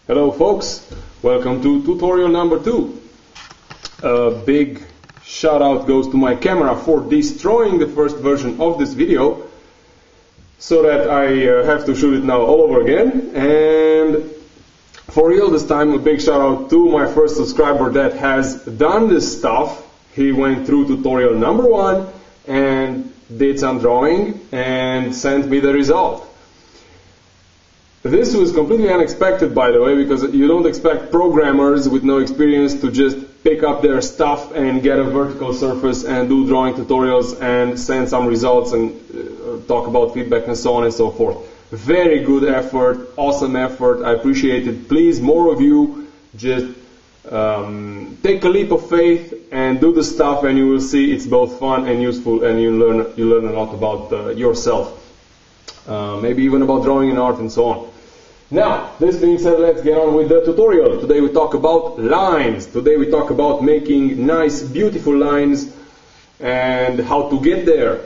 Hello folks, welcome to tutorial number 2. A big shout out goes to my camera for destroying the first version of this video, so that I have to shoot it now all over again. And for real this time, a big shout out to my first subscriber that has done this stuff. He went through tutorial number 1 and did some drawing and sent me the result. This was completely unexpected, by the way, because you don't expect programmers with no experience to just pick up their stuff and get a vertical surface and do drawing tutorials and send some results and talk about feedback and so on and so forth. Very good effort, awesome effort, I appreciate it. Please, more of you, just take a leap of faith and do the stuff, and you will see it's both fun and useful, and you learn a lot about yourself. Maybe even about drawing and art and so on. Now, this being said, let's get on with the tutorial. Today we talk about lines. Today we talk about making nice, beautiful lines and how to get there.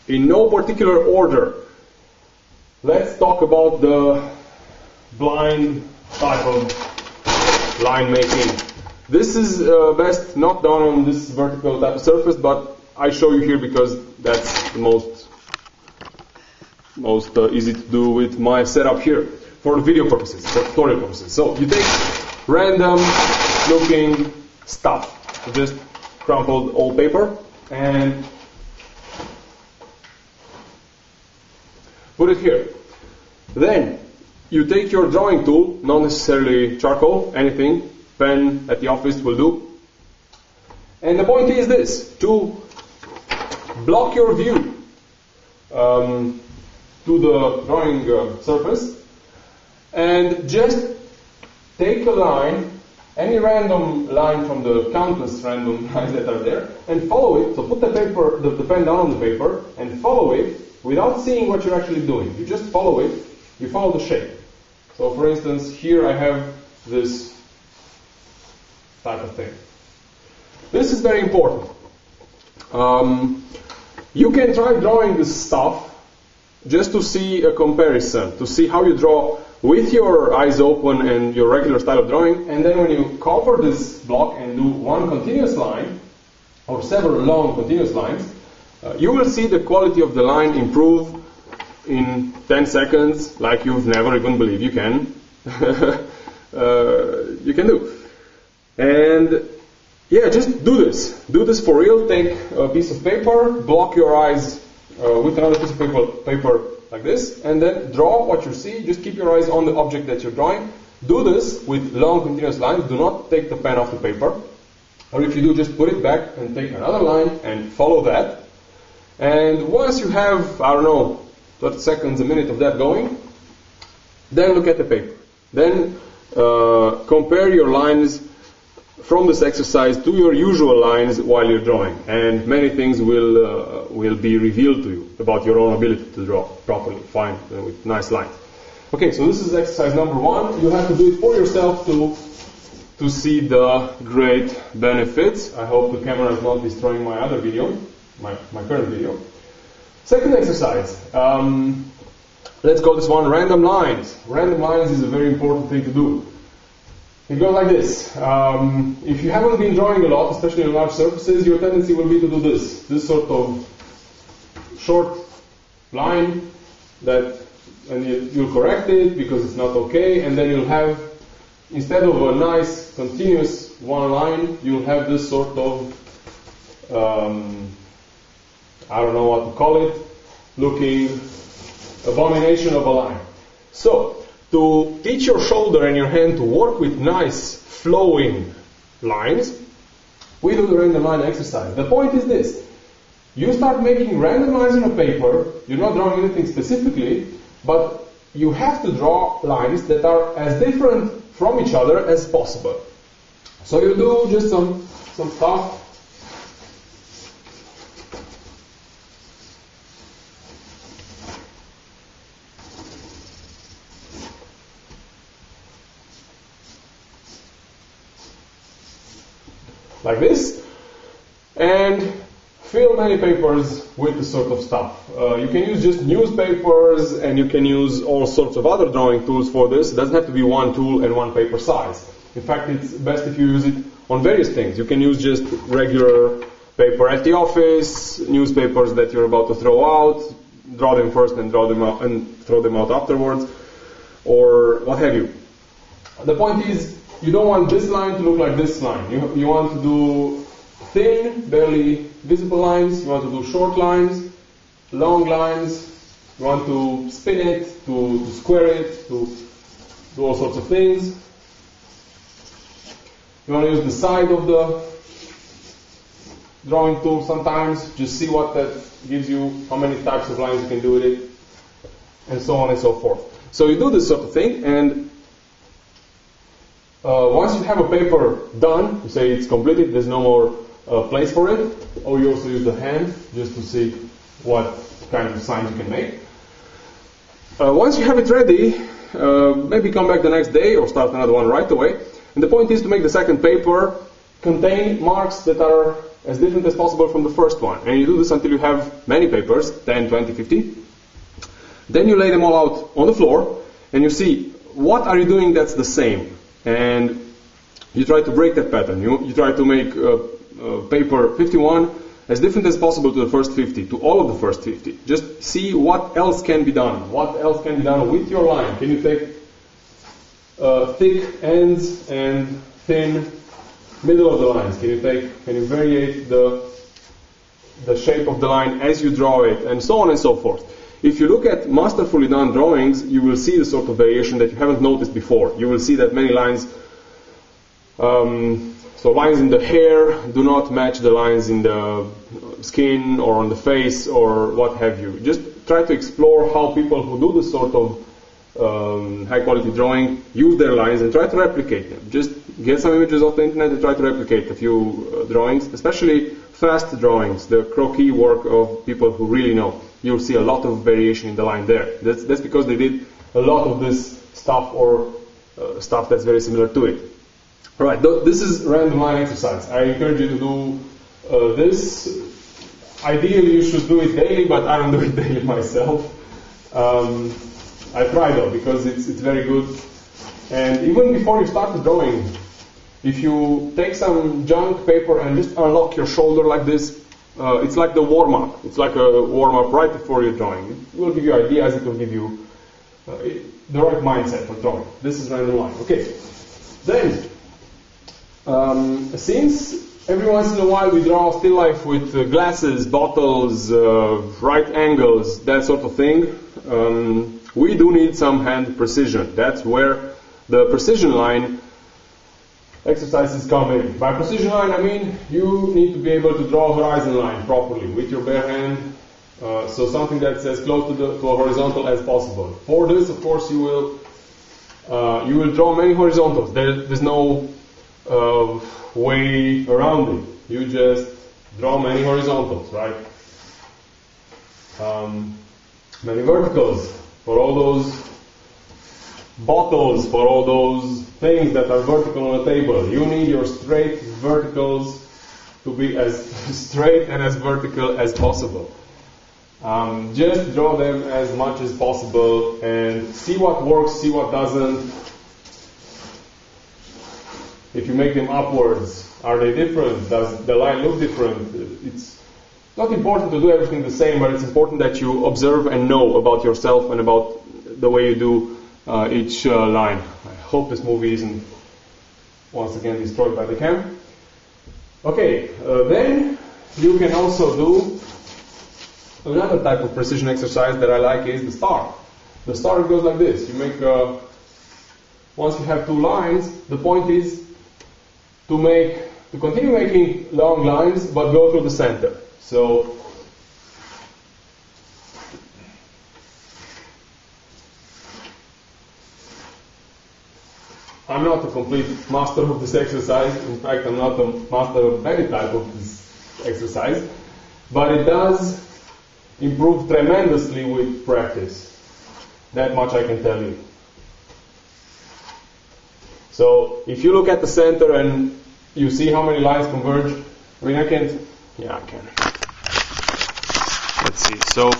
In no particular order, let's talk about the blind type of line making. This is best not done on this vertical type of surface, but I show you here because that's the most easy to do with my setup here for the video purposes, for tutorial purposes. So you take random looking stuff, just crumpled old paper, and put it here. Then you take your drawing tool, not necessarily charcoal, anything, pen at the office will do. And the point is this, to block your view to the drawing surface, and just take a line, any random line from the countless random lines that are there, and follow it. So put the pen down on the paper and follow it without seeing what you're actually doing. You just follow it, you follow the shape. So for instance, here I have this type of thing. This is very important. You can try drawing this stuff just to see a comparison, to see how you draw with your eyes open and your regular style of drawing, and then when you cover this block and do one continuous line, or several long continuous lines, you will see the quality of the line improve in 10 seconds like you've never even believed you can. You can do. And yeah, just do this. Do this for real. Take a piece of paper, block your eyes with another piece of paper like this, and then draw what you see. Just keep your eyes on the object that you're drawing. Do this with long continuous lines. Do not take the pen off the paper. Or if you do, just put it back and take another line and follow that. And once you have, I don't know, 30 seconds, a minute of that going, then look at the paper. Then compare your lines from this exercise to your usual lines while you're drawing, and many things will be revealed to you about your own ability to draw properly, fine, with nice lines. Okay, so this is exercise number 1. You have to do it for yourself to see the great benefits. I hope the camera is not destroying my other video, my current video. Second exercise. Let's call this one random lines. Random lines is a very important thing to do. It goes like this. If you haven't been drawing a lot, especially on large surfaces, your tendency will be to do this sort of short line, and you'll correct it because it's not okay, and then you'll have, instead of a nice continuous one line, you'll have this sort of, I don't know what to call it, looking abomination of a line. So, to teach your shoulder and your hand to work with nice flowing lines, we do the random line exercise. The point is this: you start making random lines on a paper. You're not drawing anything specifically, but you have to draw lines that are as different from each other as possible. So you do just some stuff. Like this, and fill real many papers with this sort of stuff. You can use just newspapers, and you can use all sorts of other drawing tools for this. It doesn't have to be one tool and one paper size. In fact, it's best if you use it on various things. You can use just regular paper at the office, newspapers that you're about to throw out, draw them first and draw them out and throw them out afterwards, or what have you. The point is, you don't want this line to look like this line. You want to do thin, barely visible lines. You want to do short lines, long lines. You want to spin it, to square it, to do all sorts of things. You want to use the side of the drawing tool sometimes. Just see what that gives you, how many types of lines you can do with it, and so on and so forth. So you do this sort of thing, and once you have a paper done, you say it's completed, there's no more place for it, or you also use the hand just to see what kind of signs you can make. Once you have it ready, maybe come back the next day or start another one right away. And the point is to make the second paper contain marks that are as different as possible from the first one. And you do this until you have many papers, 10, 20, 50. Then you lay them all out on the floor, and you see what are you doing that's the same. And you try to break that pattern. You try to make paper 51 as different as possible to the first 50, to all of the first 50. Just see what else can be done. What else can be done with your line? Can you take thick ends and thin middle of the lines? Can you variate the shape of the line as you draw it, and so on and so forth. If you look at masterfully done drawings, you will see the sort of variation that you haven't noticed before. You will see that many lines, so lines in the hair do not match the lines in the skin or on the face or what have you. Just try to explore how people who do this sort of high quality drawing use their lines and try to replicate them. Just get some images off the internet and try to replicate a few drawings, especially fast drawings, the croquis work of people who really know. You'll see a lot of variation in the line there. That's because they did a lot of this stuff or stuff that's very similar to it. Alright, this is random line exercise. I encourage you to do this. Ideally you should do it daily, but I don't do it daily myself. I try though, because it's very good. And even before you start the drawing, if you take some junk paper and just unlock your shoulder like this, it's like the warm-up. It's like a warm-up right before you're drawing. It will give you ideas, it will give you the right mindset for drawing. This is random line. Okay. Then, since every once in a while we draw still life with glasses, bottles, right angles, that sort of thing, we do need some hand precision. That's where the precision line exercises come in. By precision line, I mean you need to be able to draw a horizon line properly with your bare hand, so something that's as close to a horizontal as possible. For this, of course, you will draw many horizontals. There's no way around it. You just draw many horizontals, right? Many verticals for all those bottles, for all those things that are vertical on a table. You need your straight verticals to be as straight and as vertical as possible. Just draw them as much as possible and see what works, see what doesn't. If you make them upwards, are they different? Does the line look different? It's not important to do everything the same, but it's important that you observe and know about yourself and about the way you do each line. I hope this movie isn't once again destroyed by the camera. Okay, then you can also do another type of precision exercise that I like is the star. The star goes like this. You make once you have two lines, the point is to continue making long lines but go through the center. So I'm not a complete master of this exercise. In fact, I'm not a master of any type of this exercise. But it does improve tremendously with practice. That much I can tell you. So, if you look at the center and you see how many lines converge, I mean, I can't, yeah, I can. let's see. So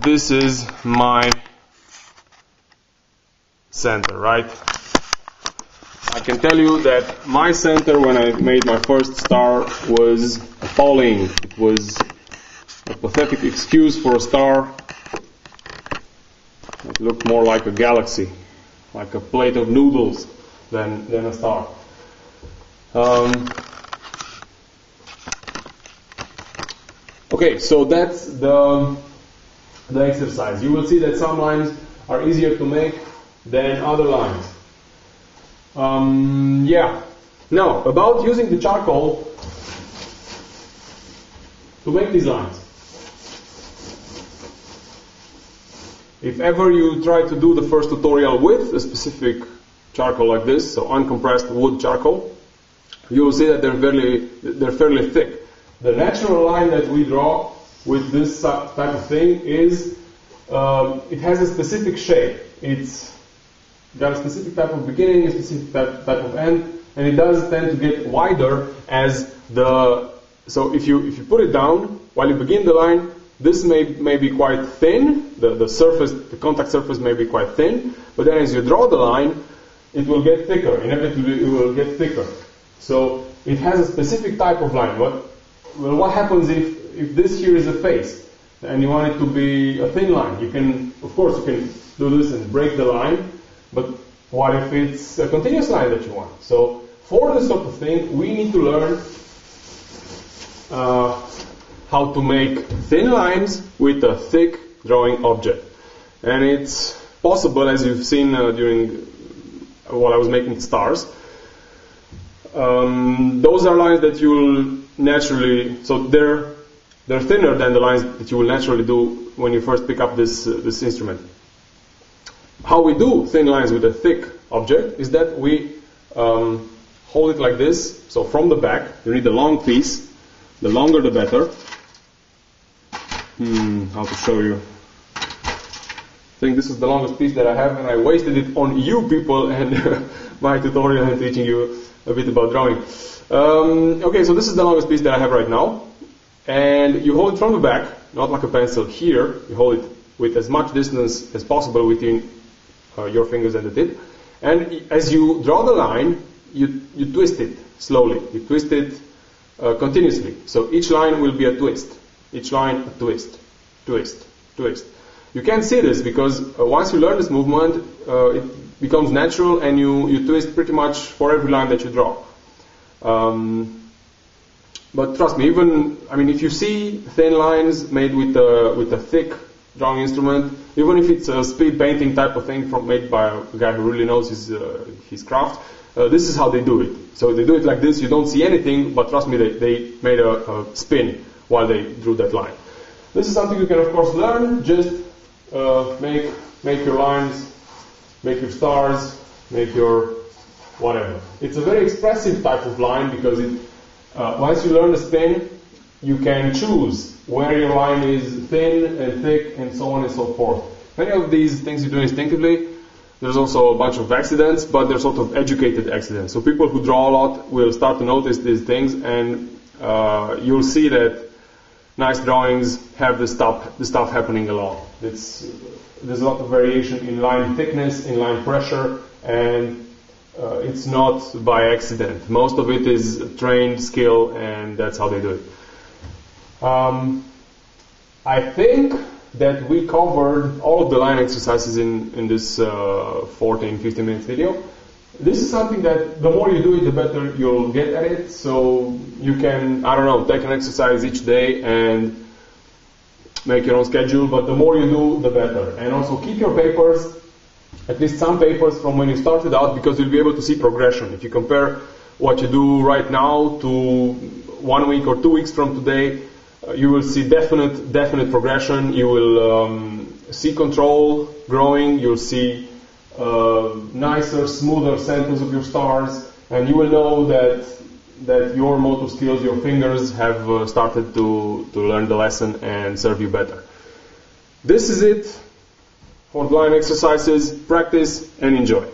this is my center, right? I can tell you that my center when I made my first star was falling. It was a pathetic excuse for a star. It looked more like a galaxy, like a plate of noodles than a star. Okay, so that's the exercise. You will see that some lines are easier to make than other lines. Yeah. Now, about using the charcoal to make these lines. If ever you try to do the first tutorial with a specific charcoal like this, so uncompressed wood charcoal, you will see that they're fairly thick. The natural line that we draw with this type of thing is, it has a specific shape. It's got a specific type of beginning, a specific type of end, and it does tend to get wider as so if you put it down, while you begin the line, this may be quite thin, the surface, the contact surface may be quite thin, but then as you draw the line, it will get thicker, inevitably it will get thicker. So it has a specific type of line. What happens if this here is a face, and you want it to be a thin line? Of course you can do this and break the line, but what if it's a continuous line that you want? So for this sort of thing, we need to learn how to make thin lines with a thick drawing object. And it's possible, as you've seen while I was making stars. Those are lines that you'll naturally, so they're thinner than the lines that you will naturally do when you first pick up this instrument. How we do thin lines with a thick object is that we hold it like this. So from the back, you need a long piece. The longer the better. How to show you? I think this is the longest piece that I have, and I wasted it on you people and my tutorial and teaching you a bit about drawing. Okay, so this is the longest piece that I have right now, and you hold it from the back, not like a pencil here. You hold it with as much distance as possible between your fingers and the tip, and as you draw the line, you twist it slowly. You twist it continuously. So each line will be a twist. Each line a twist, twist, twist. You can't see this because once you learn this movement, it becomes natural, and you twist pretty much for every line that you draw. But trust me, if you see thin lines made with a thick drawing instrument, even if it's a speed painting type of thing made by a guy who really knows his craft, this is how they do it. So they do it like this. You don't see anything, but trust me, they made a spin while they drew that line. This is something you can of course learn. Just make your lines, make your stars, make your whatever. It's a very expressive type of line because once you learn the spin, you can choose where your line is thin and thick and so on and so forth. Many of these things you do instinctively. There's also a bunch of accidents, but they're sort of educated accidents. So people who draw a lot will start to notice these things, and you'll see that nice drawings have this stuff happening a lot. There's a lot of variation in line thickness, in line pressure, and it's not by accident. Most of it is trained skill, and that's how they do it. I think that we covered all of the line exercises in this 14-15 minutes video. This is something that the more you do it, the better you'll get at it. So you can, take an exercise each day and make your own schedule, but the more you do, the better. And also keep your papers, at least some papers from when you started out, because you'll be able to see progression. If you compare what you do right now to 1 week or 2 weeks from today, you will see definite progression. You will see control growing. You'll see nicer, smoother centers of your stars, and you will know that your motor skills, your fingers, have started to learn the lesson and serve you better. This is it for the line exercises. Practice and enjoy.